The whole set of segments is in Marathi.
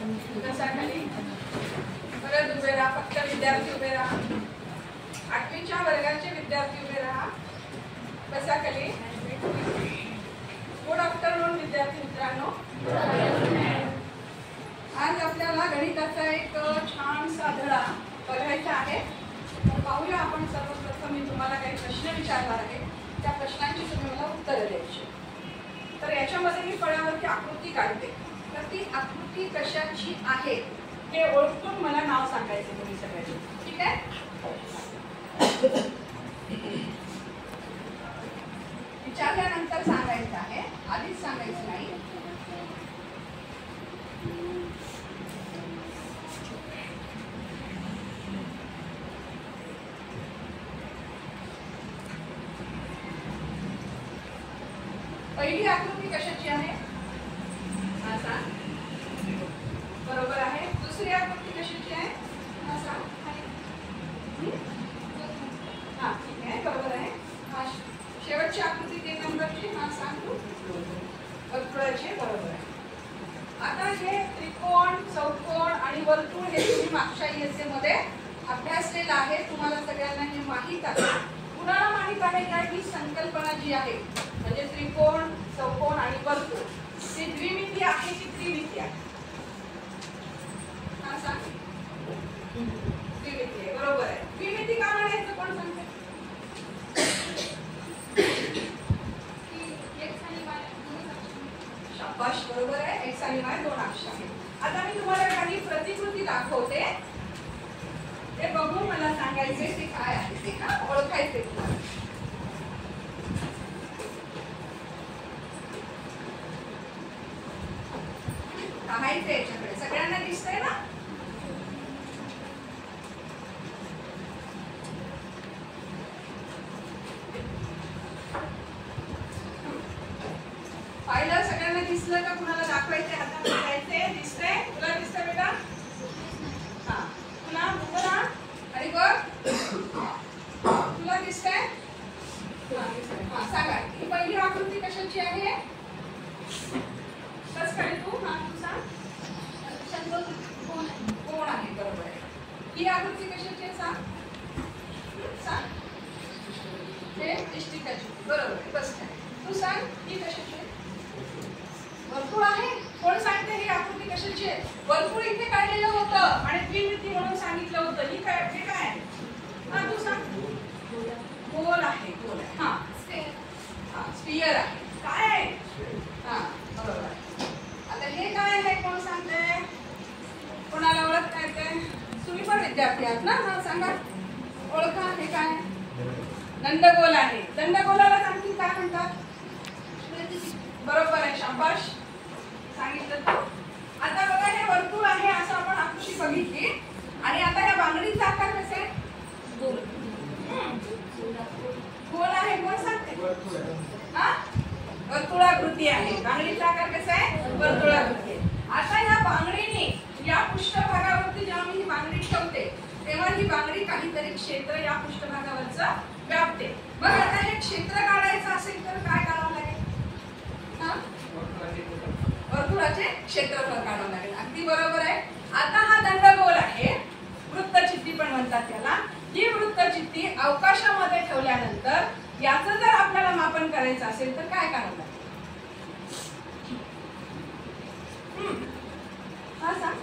कशाखाली? परत उभे राहा, फक्त विद्यार्थी उभे राहा. 8वीच्या वर्गाचे विद्यार्थी उभे राहा. कशाखाली? गुड आफ्टरनून विद्यार्थी मित्रांनो. आज आपल्याला गणिताचा एक छानसा धडा बघायचा आहे. तर पाहूया आपण. सर्वप्रथम मी तुम्हाला काही प्रश्न विचारणार आहे. त्या प्रश्नांची तुम्ही मला उत्तरं द्यायची. तर याच्यामध्ये मी फळ्यावरती आकृती काढते. तर ती आकृती कशाची आहे हे ओळखून मला नाव सांगायचे तुम्ही सगळ्यांनी. ठीक आहे? विचारल्यानंतर सांगायचं आहे, आधीच सांगायचं नाही. पहिली आकृती कशाची आहे? हा सांग. बरोबर आहे. दुसरी आकृती कशाची आहे? हा सांग. हा ठीक आहे, बरोबर आहे. हा शेवटची आकृती 3 नंबरची. हा सांग तू. वर्तुळाची. बरोबर आहे. आता हे त्रिकोण, चौकोन आणि वर्तुळ हे तुम्ही मागच्या इयत्ते मध्ये अभ्यासलेलं आहे. तुम्हाला सगळ्यांना हे माहीत आहे. कुणाला माहीत आहे का ही संकल्पना जी आहे म्हणजे त्रिकोण, चौकोन आणि वर्तुळ ही द्विमिती आहे की त्रिमिती आहे? हा सांग. द्विमिती आहे. बरोबर आहे. द्विमिती का म्हणायचं कोण सांगते? शाबाश. बरोबर आहे. एक्स आणि वाय 2 अक्ष आहेत. आता मी तुम्हाला काही प्रतिकृती दाखवते. ते बघून मला सांगायचे ते काय आहे ते. का ओळखायचे तुम्हाला. पाहायचं याच्याकडे. सगळ्यांना दिसतंय ना? पाहिलं? सगळ्यांना दिसलं का? कुणाला दाखवायचे? हातात घ्यायचे. दिसतंय? तुला दिसतंय बेटा? हा. पुन्हा उभं राहा आणि बघ. तुला दिसतंय? हा सांगा. ही पहिली आकृती कशाची आहे? बस काय तू? हा तू सांग. कोण आहे? बरोबर आहे. ही आकृती कशाची आहे? सांग. सांग. हे इष्टिकाची. बरोबर आहे. बस काय. तू सांग. ही कशाची आहे? वर्तुळ आहे. कोण सांगते ही आकृती कशाची आहे? वर्तुळ इथे काढलेलं होतं आणि द्विमिती म्हणून सांगितलं होतं. ही काय? हे काय आहे? हा तू सांग. गोल आहे. गोल आहे. हा स्फियर आहे. काय आहे? हा बरोबर आहे. आता हे काय आहे? कोण सांगते? कोणाला ओळखता येते? तुम्ही पण विद्यार्थी आहात ना? हा सांगा. ओळखा. हे काय? दंडगोल आहे. दंडगोलाला आणखी काय म्हणतात? बरोबर आहे. शाबाश. सांगितलं तू. आता बघा हे वर्तुळ आहे असं आपण आकृती बघितली आणि आता या बांगडीचा आकार कसा आहे? गोल. गोल आहे. कोण सांगते? हा वर्तुळाकृती आहे. बांगडीचा आकार कसा आहे? वर्तुळाकृती आहे. आता या बांगडीने या पृष्ठभागावरती जेव्हा मी ही बांगडी ठेवते तेव्हा ही बांगडी काहीतरी क्षेत्र या पृष्ठभागावरचं व्यापते. मग आता हे क्षेत्र काढायचं असेल तर काय करावं लागेल? हा वर्तुळाचे क्षेत्रफळ काढावं लागेल. अगदी बरोबर आहे. आता हा दंडगोल आहे. वृत्तचित्ती पण म्हणतात त्याला. ही वृत्तचित्ती अवकाशामध्ये ठेवल्यानंतर याचं जर आपल्याला मापन करायचं असेल तर काय करावं लागेल? हा सांग.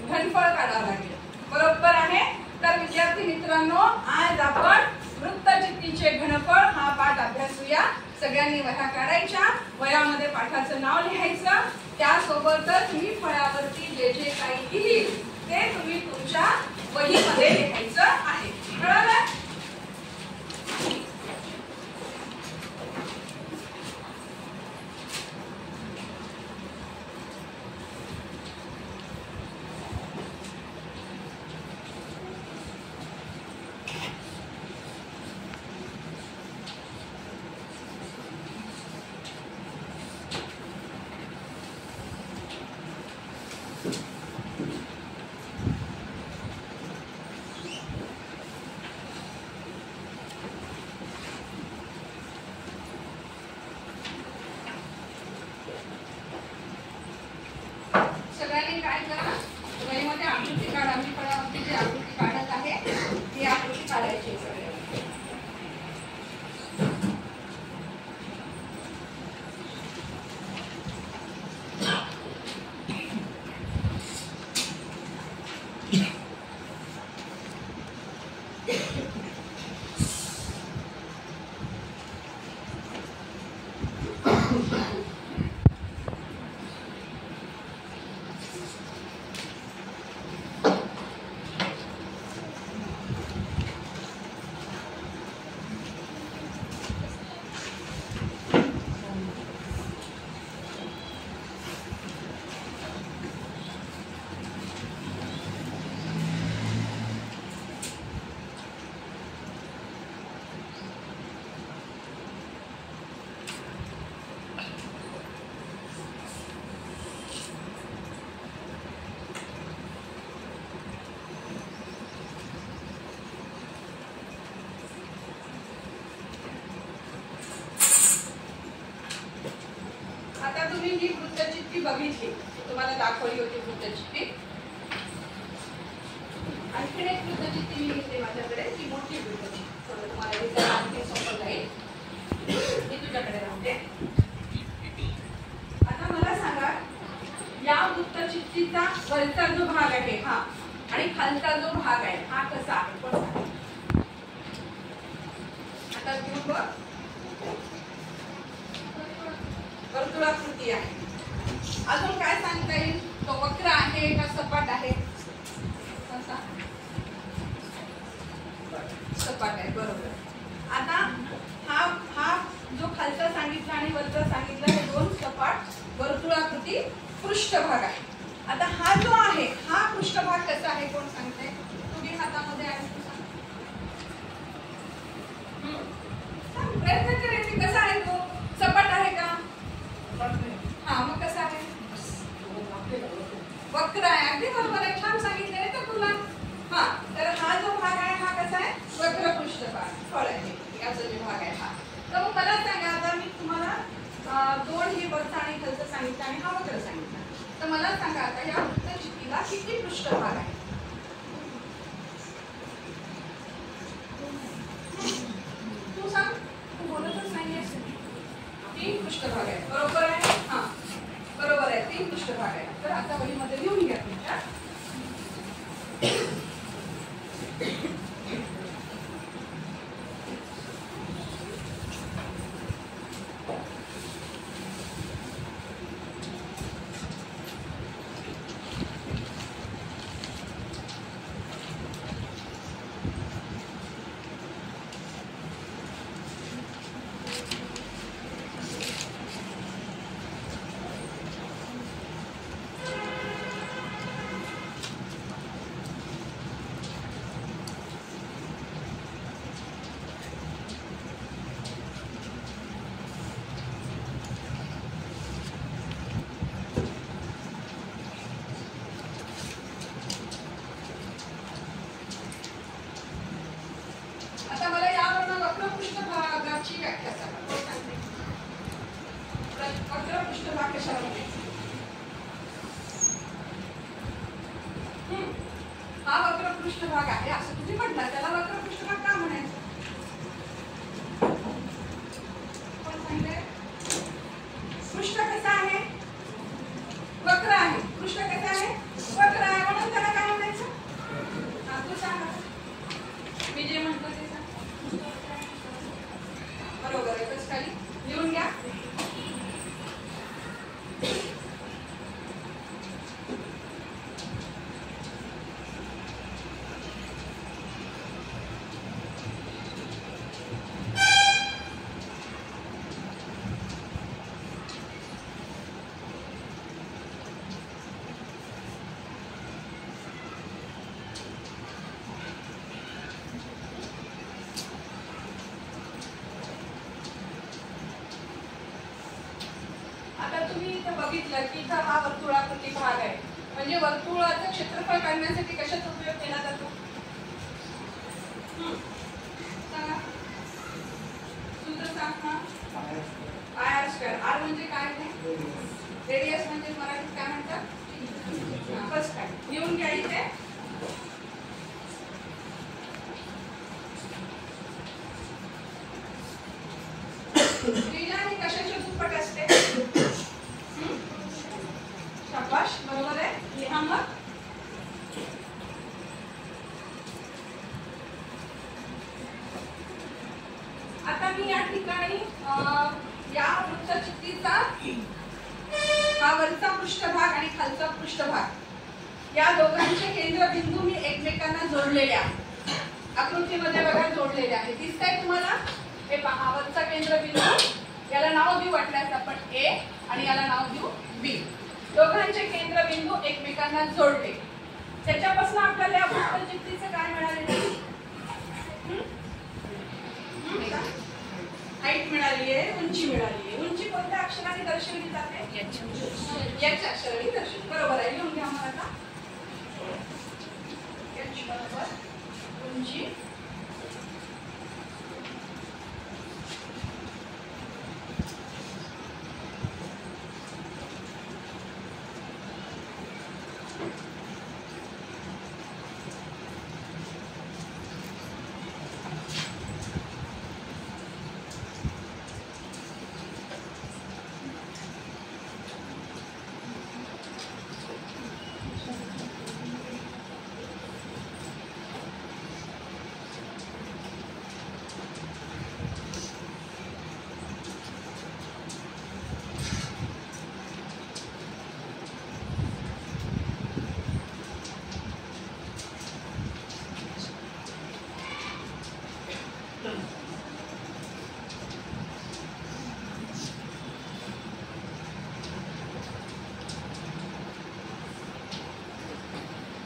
घनफळ काढावं लागेल. बरोबर आहे. तर विद्यार्थी मित्रांनो आज आपण वृत्तचित्तीचे घनफळ हा पाठ अभ्यासूया. सगळ्यांनी वह्या काढायच्या. वह्यामध्ये पाठाचं नाव लिहायचं. त्यासोबतच मी फळ्यावरती जे जे काही लिहील ते तुम्ही तुमच्या वहीमध्ये लिहायचं आहे. कळलं? तुम्ही ही वृत्तचित्ती बघितली, तुम्हाला दाखवली होती वृत्तचित्ती. आणखीन एक वृत्तचित्ती मी घेतली माझ्याकडे, ती मोठी वृत्तचित्ती, तुम्हाला दिसायला आणखी सोपं जाईल. मी तुझ्याकडे राहते. आता मला सांगा, या वृत्तचित्तीचा वरचा जो भाग आहे हा आणि खालचा जो भाग आहे हा कसा आहे, कोण सांगा. आता घेऊन बघ, वर्तुळाकृती आहे. अजून काय सांगता येईल, तो वक्र आहे का सपाट आहे. सपाट आहे, बरोबर. आता हा जो खालचा सांगितला आणि वरचा सांगितला, हे दोन सपाट वर्तुळाकृती पृष्ठभाग आहे. आता हा जो आहे हा पृष्ठभाग कसा आहे, कोण सांगते. तुम्ही हातामध्ये आहे, प्रयत्न करायचे. कसा आहे तो, सपाट आहे का. हा, मग कसा आहे, वक्र आहे. अगदी बरोबर आहे, छान सांगितले तर तुला. हा, तर हा जो भाग आहे हा कसा आहे, वक्र पृष्ठभाग, फळ आहे याचा जो भाग आहे हा. तर मग मला सांगा, आता मी तुम्हाला दोन हे वरचा आणि खालचं सांगितलं आणि हा वक्र सांगितला. तर मला सांगा, आता या वृत्तचित्तीला किती पृष्ठभाग आहे. तू सांग, तू बोलतच नाहीये. 3 पृष्ठभाग आहे, बरोबर आहे. हा, बरोबर आहे, 3 पृष्ठभाग आहे. तर आता वहीमध्ये लिहून घ्या तुमच्या. हा वक्र पृष्ठभाग आहे असं तुम्ही म्हटलं, त्याला वक्र पृष्ठभाग का म्हणायचं. कोण सांगितलंय. पृष्ठ कसा आहे, वक्र आहे. पृष्ठ कसा आहे, वक्र आहे, म्हणून त्याला काय म्हणायचं. हा, तू सांगा, मी जे म्हटलं ते सांग. बरोबर आहे, बस खाली लिहून घ्या. बघितलं की इथं हा वर्तुळाकृती भाग आहे, म्हणजे वर्तुळाचं क्षेत्रफळ काढण्यासाठी कशाचा उपयोग केला जातो. सांगा, सूत्र सांग ना. R square. आर म्हणजे काय आहे, रेडियस म्हणजे मराठीत काय म्हणतात. फर्स्ट काय लिहून घ्या इथे. त्रिज्या ही कशाची दुप्पट असते. शाबाश, बरोबर आहे, लिहा मग. आता मी या ठिकाणी या वृत्तचित्तीचा हा वरचा पृष्ठभाग आणि खालचा पृष्ठभाग या दोघांचे केंद्रबिंदू मी एकमेकांना जोडलेले आहे. आकृतीमध्ये बघा जोडलेले आहे, दिसतंय तुम्हाला. हे पहा, वरचा केंद्रबिंदू, याला नाव देऊ वाटल्यास आपण ए आणि याला नाव देऊ बी. दोघांचे केंद्रबिंदू एकमेकांना जोडले, त्याच्यापासून आपल्याला या वृत्तचित्तीचं काय मिळालेलं, हाईट मिळाली आहे, उंची मिळाली आहे. उंची कोणत्या अक्षराने दर्शवली जाते, याच्या अक्षराने दर्शवली. बरोबर आहे, लिहून घ्या मला आता. एच बरोबर उंची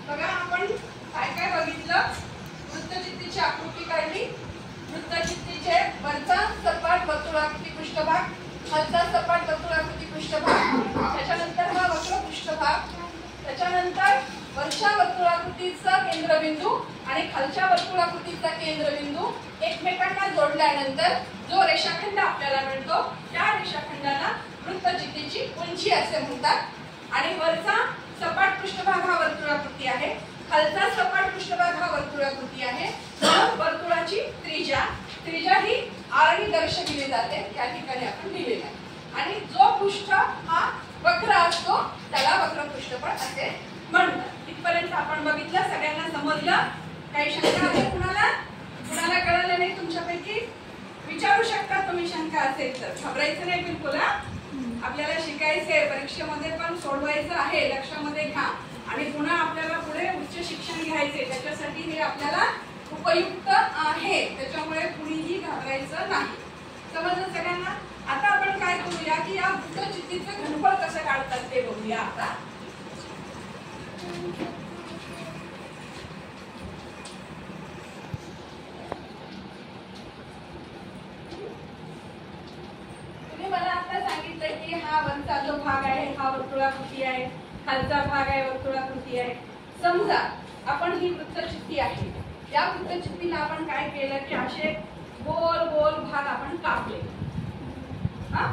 बघा आपण काय काय बघितलं. वृत्तचित्तीची आकृती काढली. वृत्तचित्तीचे वरचा सपाट वर्तुळाकृती पृष्ठभाग, खालचा सपाट वर्तुळाकृती पृष्ठभाग, त्याच्यानंतर हा वक्र पृष्ठभाग, त्याच्यानंतर वरच्या वर्तुळाकृतीचा केंद्रबिंदू आणि खालच्या वर्तुळाकृतीचा केंद्रबिंदू एकमेकांना जोडल्यानंतर जो रेषाखंड आपल्याला मिळतो त्या रेषाखंडाला वृत्तचित्तीची उंची असे म्हणतात. आणि वरचा सपाट पृष्ठभाग हा वर्तुळाकृती आहे, खालचा सपाट पृष्ठभाग हा वर्तुळाकृती आहे. वर्तुळाची त्रिज्या ही r ने दर्शविली जाते, या ठिकाणी आपण लिहिलेला आहे. आणि जो पृष्ठ हा वक्र असतो त्याला वक्रपृष्ठफळ असे म्हणतात. इथपर्यंत आपण बघितलं, सगळ्यांना समजलं? काही शंका आहे कुणाला? कुणाला कळलं नाही तुमच्यापैकी? विचारू शकता तुम्ही, शंका असेल तर. घाबरायचं नाही बिलकुल. आपल्याला शिकायचंय, परीक्षेमध्ये पण सोडवायचं आहे, लक्षामध्ये घ्या. आणि पुन्हा आपल्याला पुढे उच्च शिक्षण घ्यायचे, त्याच्यासाठी हे आपल्याला उपयुक्त आहे, त्याच्यामुळे कुणीही घाबरायचं नाही. समजलं सगळ्यांना? आता आपण काय करूया की या वृत्तचित्तीचं घनफळ कसं काढतात ते बघूया. आता तुम्ही मला आता सांगितलं की हा वरचा जो भाग आहे हा वर्तुळाकृती आहे, खालचा भाग आहे वर्तुळाकृती आहे. समजा आपण ही वृत्तचित्ती आहे, या वृत्तचित्तीला आपण काय केलं की असे गोल गोल भाग आपण कापले. हा,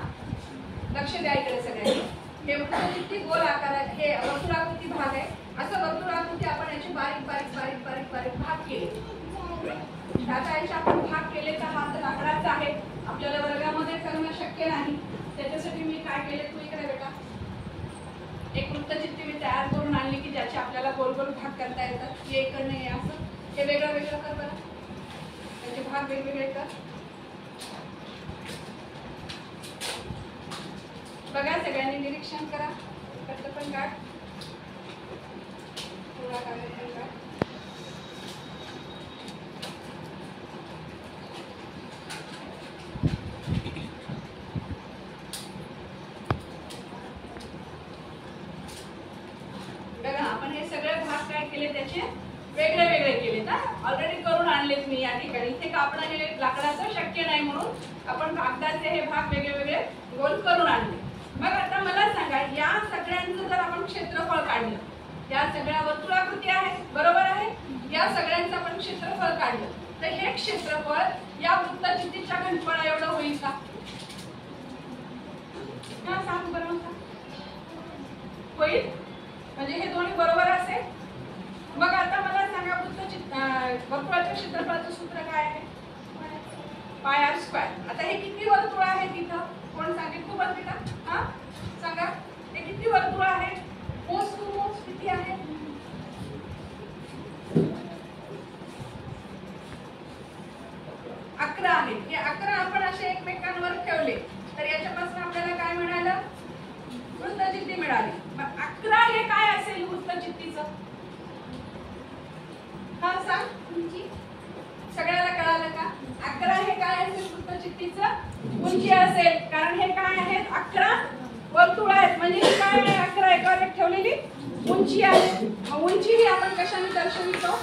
लक्ष द्या इकडे सगळ्यांनी. हे वृत्तचित्ती गोल आकारात, हे वर्तुळाकृती भाग आहे. असं वर्तुळाकृती आपण याचे बारीक बारीक बारीक बारीक बारीक भाग केले. आता याचे आपण भाग केले तर हा तर आकडाच आहे, आपल्याला वर्गामध्ये करणं शक्य नाही. त्याच्यासाठी मी काय केले, तू इकडे बेटा, एक वृत्तचित्ती मी तयार करून आणली की ज्याचे आपल्याला गोल गोल भाग करता येतात. हे इकडनं हे असं, हे वेगळं वेगळं कर बरं, त्याचे भाग वेगवेगळे कर. बघा सगळ्यांनी निरीक्षण करा. कसं पण काढ, थोडा काढ. बघा आपण हे सगळे भाग काय केले, त्याचे वेगळे वेगळे केले ना, ऑलरेडी करून आणलेत मी या ठिकाणी. इथे कापणं हे लाकडाचं शक्य नाही म्हणून आपण कागदाचे हे भाग वेगळे वेगळे गोल करून आणले. मग आता मला सांगा, या सगळ्यांचं जर आपण क्षेत्रफळ काढलं, या सगळ्या वर्तुळाकृती आहे बरोबर आहे, या सगळ्यांचं आपण क्षेत्रफळ काढलं तर हे क्षेत्रफळ या वृत्तचित्तीच्या घनफळा एवढं होईल का? हा सांग बरं. होईल म्हणजे हे दोन्ही बरोबर असेल. मग आता मला सांगा, वर्तुळाच्या क्षेत्रफळाचं सूत्र काय आहे? पाय आर स्क्वेअर. आता हे किती वर्तुळ आहे तिथं? कोण सांगेल? तू बघ बेटा. हा सांगा, हे किती वर्तुळ आहे? मोज तू, मोज किती आहे? अकरा आहे. हे 11 आपण असे एकमेकांवर ठेवले तर याच्यापासून आपल्याला काय मिळालं? वृत्तचित्ती मिळाली. मग 11 हे काय असेल वृत्तचित्तीचं? हा सांग. सगळ्याला कळालं का? 11 हे काय असेल वृत्तचित्तीचं? उंची असेल. कारण हे काय आहेत? 11 वर्तुळ आहेत, म्हणजे हे काय आहे? 11 एकावर एक ठेवलेली उंची आहे. उंची ही आपण कशाने दर्शवितो?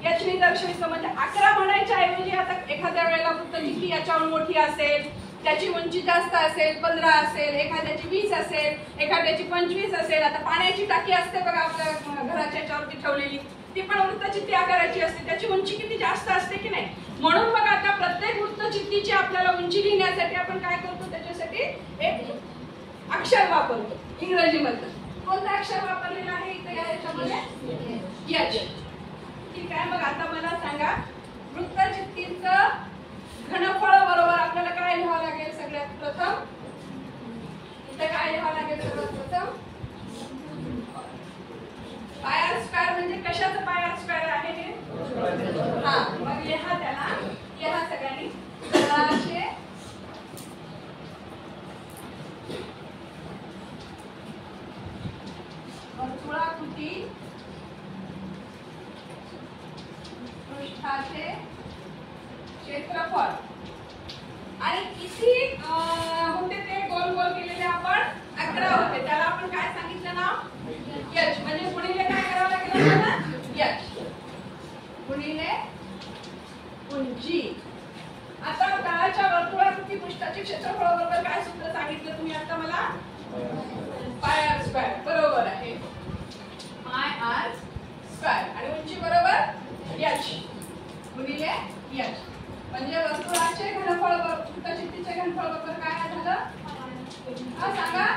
याच्याने दर्शवितो. म्हणजे 11 म्हणायच्या ऐवजी आता एखाद्या वेळेला वृत्तचित्ती याच्यावर मोठी असेल, त्याची उंची जास्त असेल, 15 असेल, एखाद्याची 20 असेल, एखाद्याची 25 असेल. आता पाण्याची टाकी असते बघा आपल्या घराच्या याच्यावरती ठेवलेली, ती पण वृत्तचित्ती आकाराची असते, त्याची उंची किती जास्त असते की नाही. म्हणून बघा आता प्रत्येक वृत्तचित्तीची आपल्याला उंची लिहिण्यासाठी आपण काय करतो, त्याच्यासाठी एक अक्षर वापरतो इंग्रजीमध्ये. कोणतं अक्षर वापरलेलं आहे इथे याच्यामध्ये? एच. ठीक आहे. मग आता मला सांगा, वृत्तचित्तीचं घनफळ बरोबर आपल्याला काय लिहावं लागेल? सगळ्यात प्रथम इथे काय लिहावं लागेल? सगळ्यात प्रथम पाय आर स्क्वेअर. म्हणजे कशाचं पाय आर स्क्वेअर आहे हे? हा, मग लिहा त्याला. लिहा सगळ्यांनी. 1600 वर्तुळाकृती पृष्ठाचे क्षेत्रफळ. आणि किती होते ते गोल गोल केलेले आपण? 11 होते. त्याला आपण काय सांगितलं नाव? एच. म्हणजे गुणिले काय करावं गुणिले उंची. आता तळाच्या वर्तुळाकृती पृष्ठाचे क्षेत्रफळ बरोबर काय सूत्र सांगितलं तुम्ही आता मला? पाय आर स्क्वेअर. बरोबर आहे, पाय आर स्क्वेअर. आणि उंची बरोबर एच गुणिले एच. म्हणजे वर्तुळाचे घनफळ वृत्तचित्तीचे घनफळ बरोबर काय झालं? हा सांगा.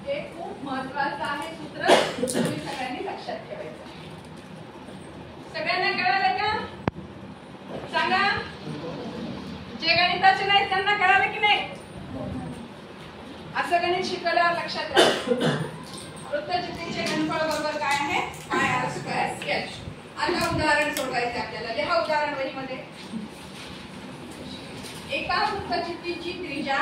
हे खूप महत्त्वाचं आहे सूत्र, तुम्ही सगळ्यांनी लक्षात ठेवायचं. सगळ्यांना कळालं का? सांगा. जे गणिताचे नाही त्यांना कळालं की नाही? असं गणित शिकवल्यावर लक्षात राहा. वृत्तचित्तीचे घनफळ बरोबर काय आहे? पाय आर स्क्वेअर एच. आता उदाहरण सोडवायचे आपल्याला. लिहा उदाहरण वहीमध्ये. एका वृत्तचित्तीची त्रिज्या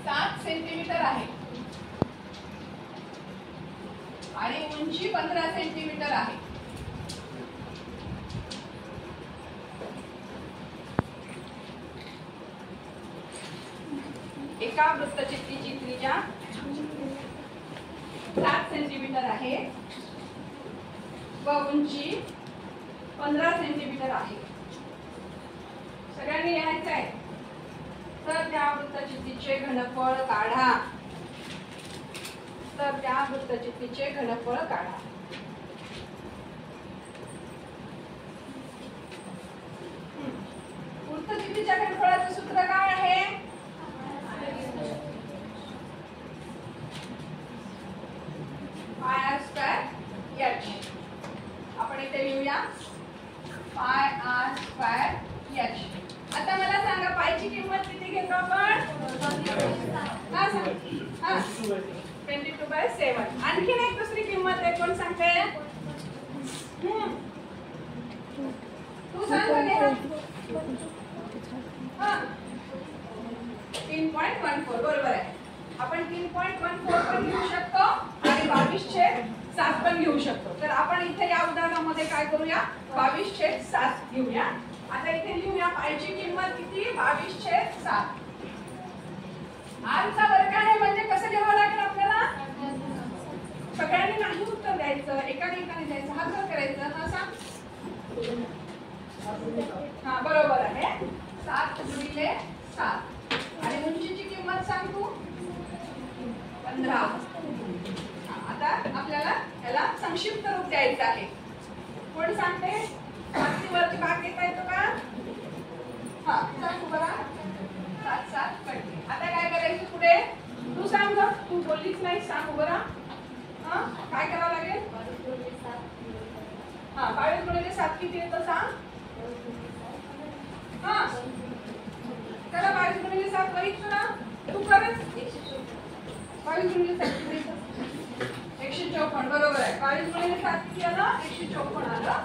7 सेंटीमीटर आहे आणि उंची 15 सेंटीमीटर आहे. एका वृत्तचित्तीची त्रिज्या 7 सेंटीमीटर आहे व उंची 15 सेंटीमीटर आहे. सगळ्यांनी लिहायचं आहे. तर त्या वृत्तचित्तीचे घनफळ काढा. तर त्या वृत्तचित्तीचे घनफळ काढा. वृत्तचित्तीच्या घनफळाचे सूत्र काय आहे? पाय आर स्क्वेअर एच. आपण इथे लिहूया पाय आर स्क्वेअर एच. आता मला सांगा पायची किंमत किती घेतो आपण? 22/7. आणखीन एक दुसरी किंमत आहे, कोण सांगते? तू सांग बघे. 3.14. बरोबर आहे. आपण 3.14 पण घेऊ शकतो आणि 22/7 पण घेऊ शकतो. तर आपण इथे या उदाहरणामध्ये काय करूया? 22/7 घेऊया. आता इथे लिहूया पायची किंमत किती? 22/7. आरचा वर्ग आहे म्हणजे कसं लिहावं लागेल आपल्याला? सगळ्यांनी नाही उत्तर द्यायचं, एकाने द्यायचं, हात वर करायचं. हा सांग. हा बरोबर आहे. 7/7. आणि उंचीची किंमत सांग तू. 15. आता आपल्याला याला संक्षिप्त रूप द्यायचं आहे. कोण सांगते? वरती भाग घेता येतो का? हा सांग बरं. 7/7 पडले. आता काय करायचं पुढे? तू सांग. तू बोललीच नाही. सांग बरं. हा काय करावं लागेल? हा 22/7 किती येतं सांग. हा चला 22/7 वही ना तू करच. 22/7 किती येतं? 154. बरोबर आहे. 22/7 किती आलं? 154 आलं.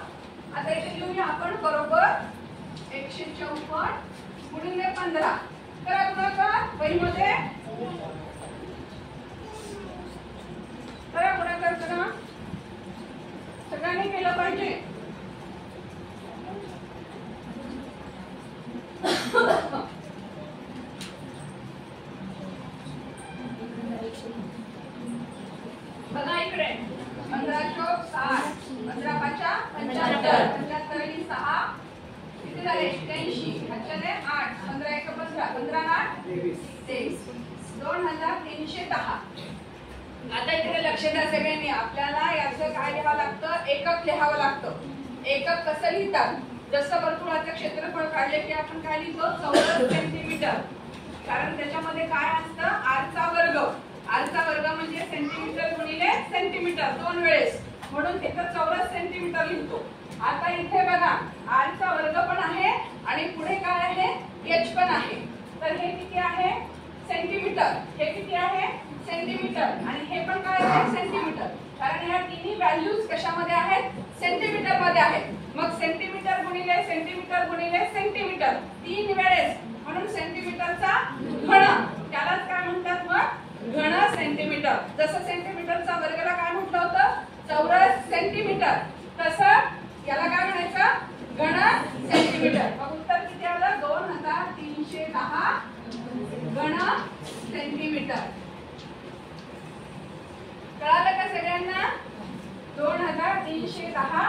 आता इथे लिहूया आपण बरोबर 154 गुणिले 15. करा गुणाकार वहीमध्ये. करा गुणाकार करा. सगळ्यांनी केलं पाहिजे. बघा इकडे 15/7 15/5 75 75 6 किती झाले? 81 8 15 15 15 23 2310. आता इकडे लक्ष द्या सगळ्यांनी. आपल्याला याचं काय लिहावं लागतं? एकक लिहावं लागतं. एकक कसं लिहितात? जसं वर्तुळाचं क्षेत्रफळ काढले की आपण काय लिहितो? चौरस सेंटीमीटर. कारण त्याच्यामध्ये काय असतं? आरचा वर्ग. आरचा वर्ग म्हणजे सेंटीमीटर गुणिले सेंटीमीटर 2 वेळेस, म्हणून इथं चौरस सेंटीमीटर लिहितो. आता इथे बघा आरचा वर्ग पण आहे आणि पुढे काय आहे? एच पण आहे. तर हे किती आहे? सेंटीमीटर. हे किती आहे? सेंटीमीटर. आणि हे पण काय आहे? सेंटीमीटर. कारण ह्या तिन्ही व्हॅल्यूज कशामध्ये आहेत? सेंटीमीटर मध्ये आहेत. मग सेंटीमीटर गुणिले सेंटीमीटर गुणिले सेंटीमीटर 3 वेळेस, म्हणून सेंटीमीटरचा घन. त्यालाच काय म्हणतात? मग घन सेंटीमीटर. जसं सेंटीमीटरचा वर्गाला काय म्हटलं होतं? चौरस सेंटीमीटर. तसं याला काय म्हणायचं? घन सेंटीमीटर. मग उत्तर किती आलं? 2000 घन सेंटीमीटर. कळालं का सगळ्यांना? 2310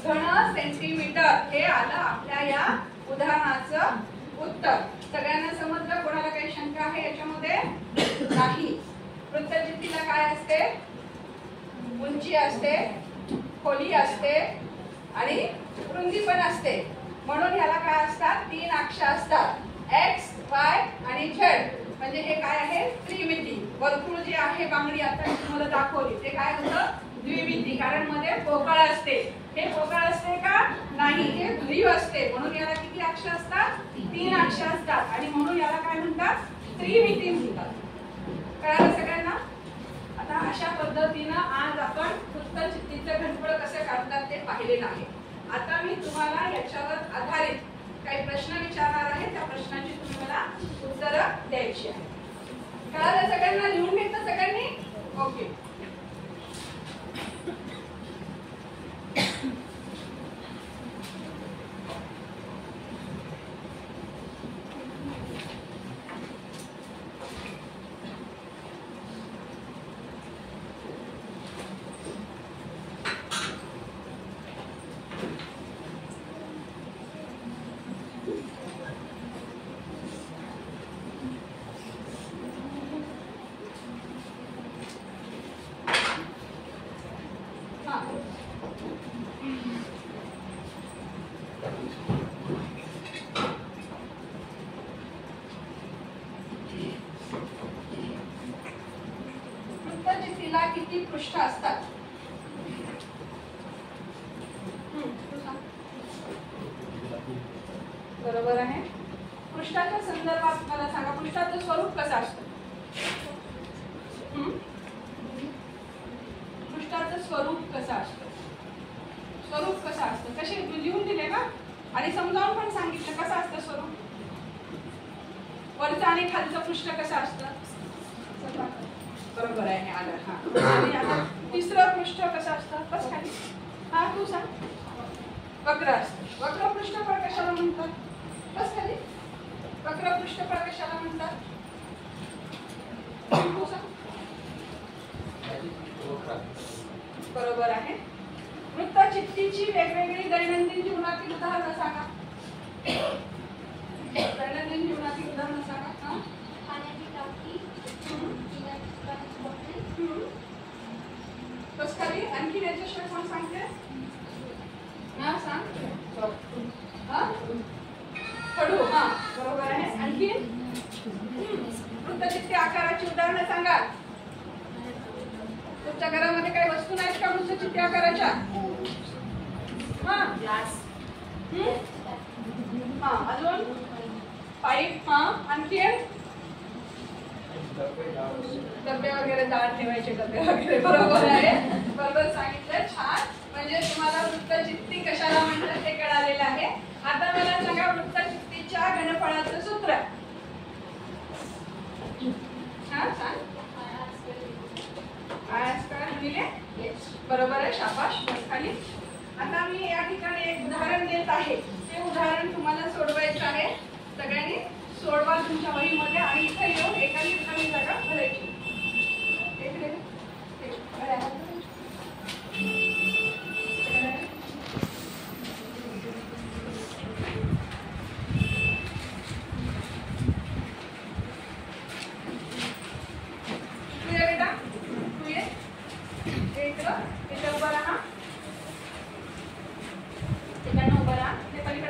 घन सेंटीमीटर हे आलं आपल्या या उदाहरणाचं उत्तर. सगळ्यांना समजलं? कोणाला काही शंका आहे याच्यामध्ये? नाही. वृत्तचित्तीला काय असते? उंची असते, खोली असते आणि रुंदी पण असते. म्हणून याला काय असतात? 3 अक्ष असतात, x, y आणि z. म्हणजे हे काय आहे? त्रिमिती. वर्तुळ जे आहे बांगडी आता मी तुम्हाला दाखवली ते काय होतं? द्विमिती. कारण मध्ये पोकळ असते. हे पोकळ असते का? नाही, हे ध्रुव असते. म्हणून याला किती अक्ष असतात? 3 अक्ष असतात आणि म्हणून याला काय म्हणतात? त्रिमिती म्हणतात. कळालं सगळ्यांना? आता अशा पद्धतीनं आज आपण वृत्तचित्तीचं घनफळ कसे काढतात ते पाहिलेलं आहे. आता मी तुम्हाला याच्यावर आधारित काही प्रश्न विचारणार आहे. त्या प्रश्नाची तुम्ही मला उत्तरं द्यायची आहे. कळालं सगळ्यांना? लिहून घेतलं सगळ्यांनी? ओके. वृत्तचित्तीला किती पृष्ठ असतात? बरोबर आहे. पृष्ठाच्या संदर्भात मला सांगा, पृष्ठाचं स्वरूप कसं असतं? पृष्ठाचं स्वरूप कसं असतं? स्वरूप कसं असतं? कसे लिहून दिले का? आणि समजावून पण सांगितलं कसं असतं स्वरूप? वरचं आणि खालचं पृष्ठ कसं असतं? बरोबर आहे. आलं. हा. आणि आता तिसरं पृष्ठ कसं असतं? बस खाली. हा, तू सांग. वक्र असतं. वक्र पृष्ठफळ कशाला म्हणतात? बस खाली. वक्र पृष्ठफळ कशाला म्हणतात? तू सांग. बरोबर आहे. वृत्तचित्तीची वेगवेगळी दैनंदिन जीवनातील उदाहरणं सांगा. दैनंदिन जीवनातील उदाहरणं सांगा. पाण्याची टाकी, बस खाली. आणखी याच्याशिवाय कोण सांगते? हा, सांग. हा, खडू. हा, बरोबर आहे. आणखी वृत्तचित्ती आकाराची उदाहरणं सांगा. तुमच्या घरामध्ये काही वस्तू नाहीत का वृत्तचित्ती आकाराच्या? हा, ग्लास, हा, अजून पाईप. हा, आणखी डबे वगैरे, डाळ ठेवायचे डबे वगैरे. बरोबर आहे. बरोबर सांगितलं. छान. म्हणजे तुम्हाला वृत्तचित्ती कशाला म्हणतात ते कळालेलं आहे. आता मला सांगा वृत्तचित्तीच्या घनफळाचं सूत्र. हा, सांग. बरोबर आहे. शाबाश. खाली. आता मी या ठिकाणी एक उदाहरण देत आहे. ते उदाहरण तुम्हाला सोडवायचं आहे. सगळ्यांनी सोडवा तुमच्या वहीमध्ये आणि इथे येऊन एकाही रिकामी जागा भरायची. बेटा तू ये. इकडं उभा राहा. तिकडनं उभा राहा. ते पलीकडे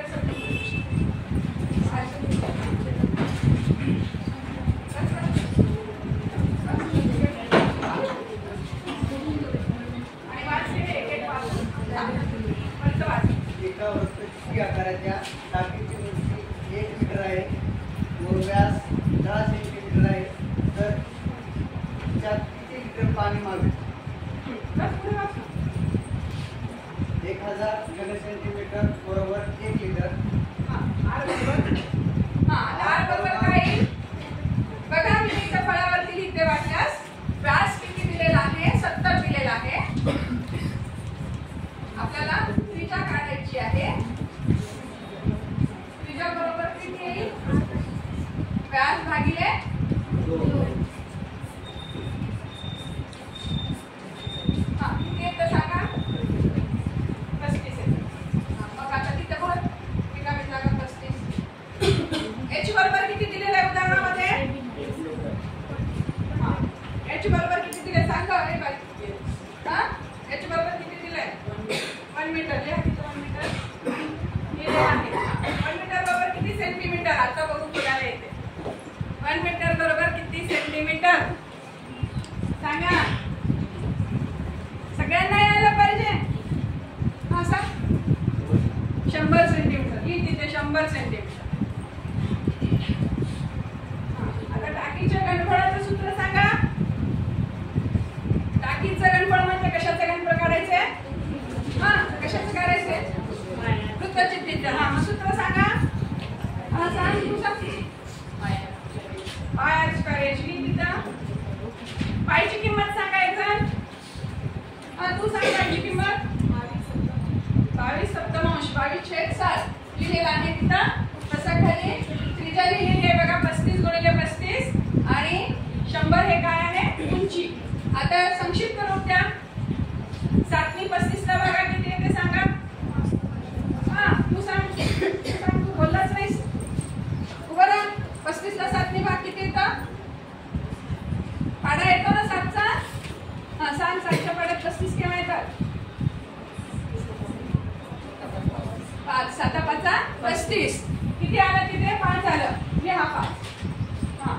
एका वृत्तचित्ती आकाराच्या टाकीची उंची 1 मीटर आहे व व्यास 10 सेंटीमीटर आहे. तर त्यात किती लिटर पाणी मावेल? 1000 घन सेंटीमीटर बरोबर 1 लिटर. बघा मी इथं फळावरती लिहिते वाटल्यास. व्यास किती दिलेला आहे? 70 दिलेला आहे. आपल्याला त्रिज्या काढायची आहे. त्रिज्या बरोबर किती येईल? व्यास भागिले याची किंमत 22 सप्तमांश 22/7 लिहिलेलं आहे तिथं. कसं खाली त्रिज्या लिहिलेली आहे बघा 35 × 35 आणि 100 हे काय आहे उंची. आता संक्षिप्त रूप द्या. 7 नी 35 ला बघा किती येते सांगा. हा तू सांग तू बोललाच नाहीस. उभं राहा. 35 ला 7 नी भाग किती येतं. पाडा येतो ना 7 चा. हा सांग 7 च्या पाड्यात 35 केव्हा येतात. 5 7 5 35 किती आलं तिथे 5 आलं. लिहा 5. हा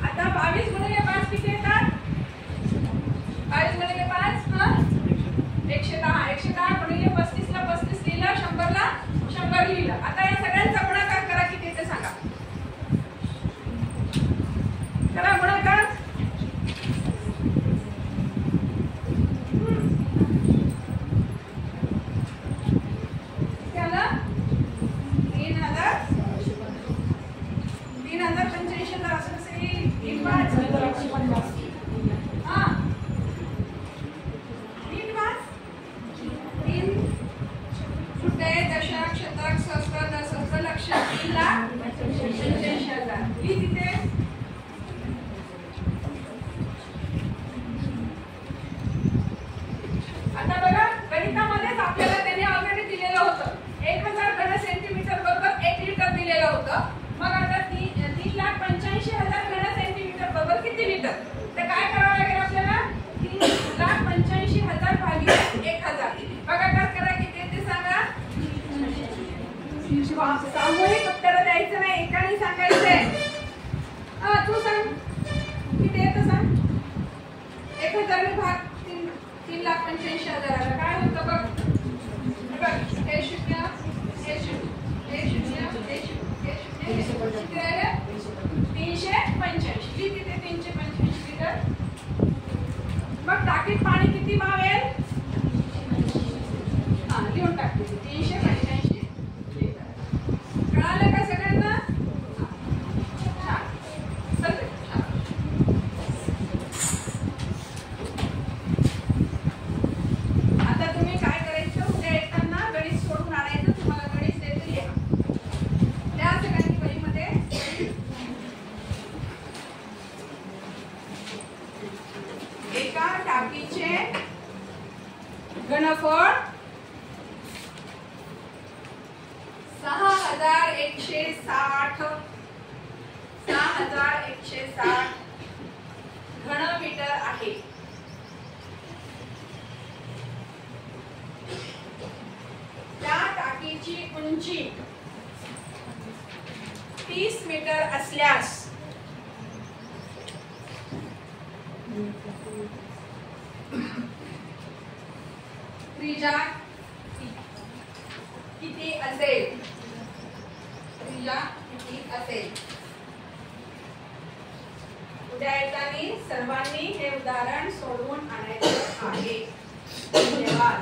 आता 22 × 5 किती येतात. 22 × 5 हा 110. 110 × 35 ला 35 लिहिलं. 100 ला 100 लिहिलं. आता या सगळ्यांचा गुणाकार करा किती ते सांगा. करा गुणाकार. आता बघा गणितामध्येच आपल्याला त्यांनी ऑलरेडी दिलेलं होतं 1000 घन सेंटीमीटर बरोबर 1 लिटर दिलेलं होतं. मग आता 3,85,000 घन सेंटीमीटर बरोबर किती लिटर. तर काय करावं लागेल आपल्याला 3,85,000 भागिले 1000 भागाकार करा किती ते सांगा. सामूहिक उत्तर द्यायचं नाही एकाने सांगायचंय. हा तू सांग किती येतं सांग. 1000 भाग 3,85,000 काय होतं बघ. हे 0 हे 0 हे 0 हे 0 हे 0 किती राहिले 385. किती ते 385 लिटर. मग टाकीत पाणी किती मावेल. हा लिहून टाकते 385 लिटर. कळालं का सगळ्यांना. आता तुम्ही काय करायचं उद्या येताना गणित सोडून आणायचं. तुम्हाला गणित देते लिहा. त्या सगळ्यांनी वहीमध्ये एका टाकीचे घनफळ 6160 घनमीटर आहे. त्या टाकीची उंची 30 मीटर असल्यास त्रिज्या किती असेल. त्रिज्या किती असेल. उद्या येताना सर्वांनी हे उदाहरण सोडवून आणायचं आहे. धन्यवाद.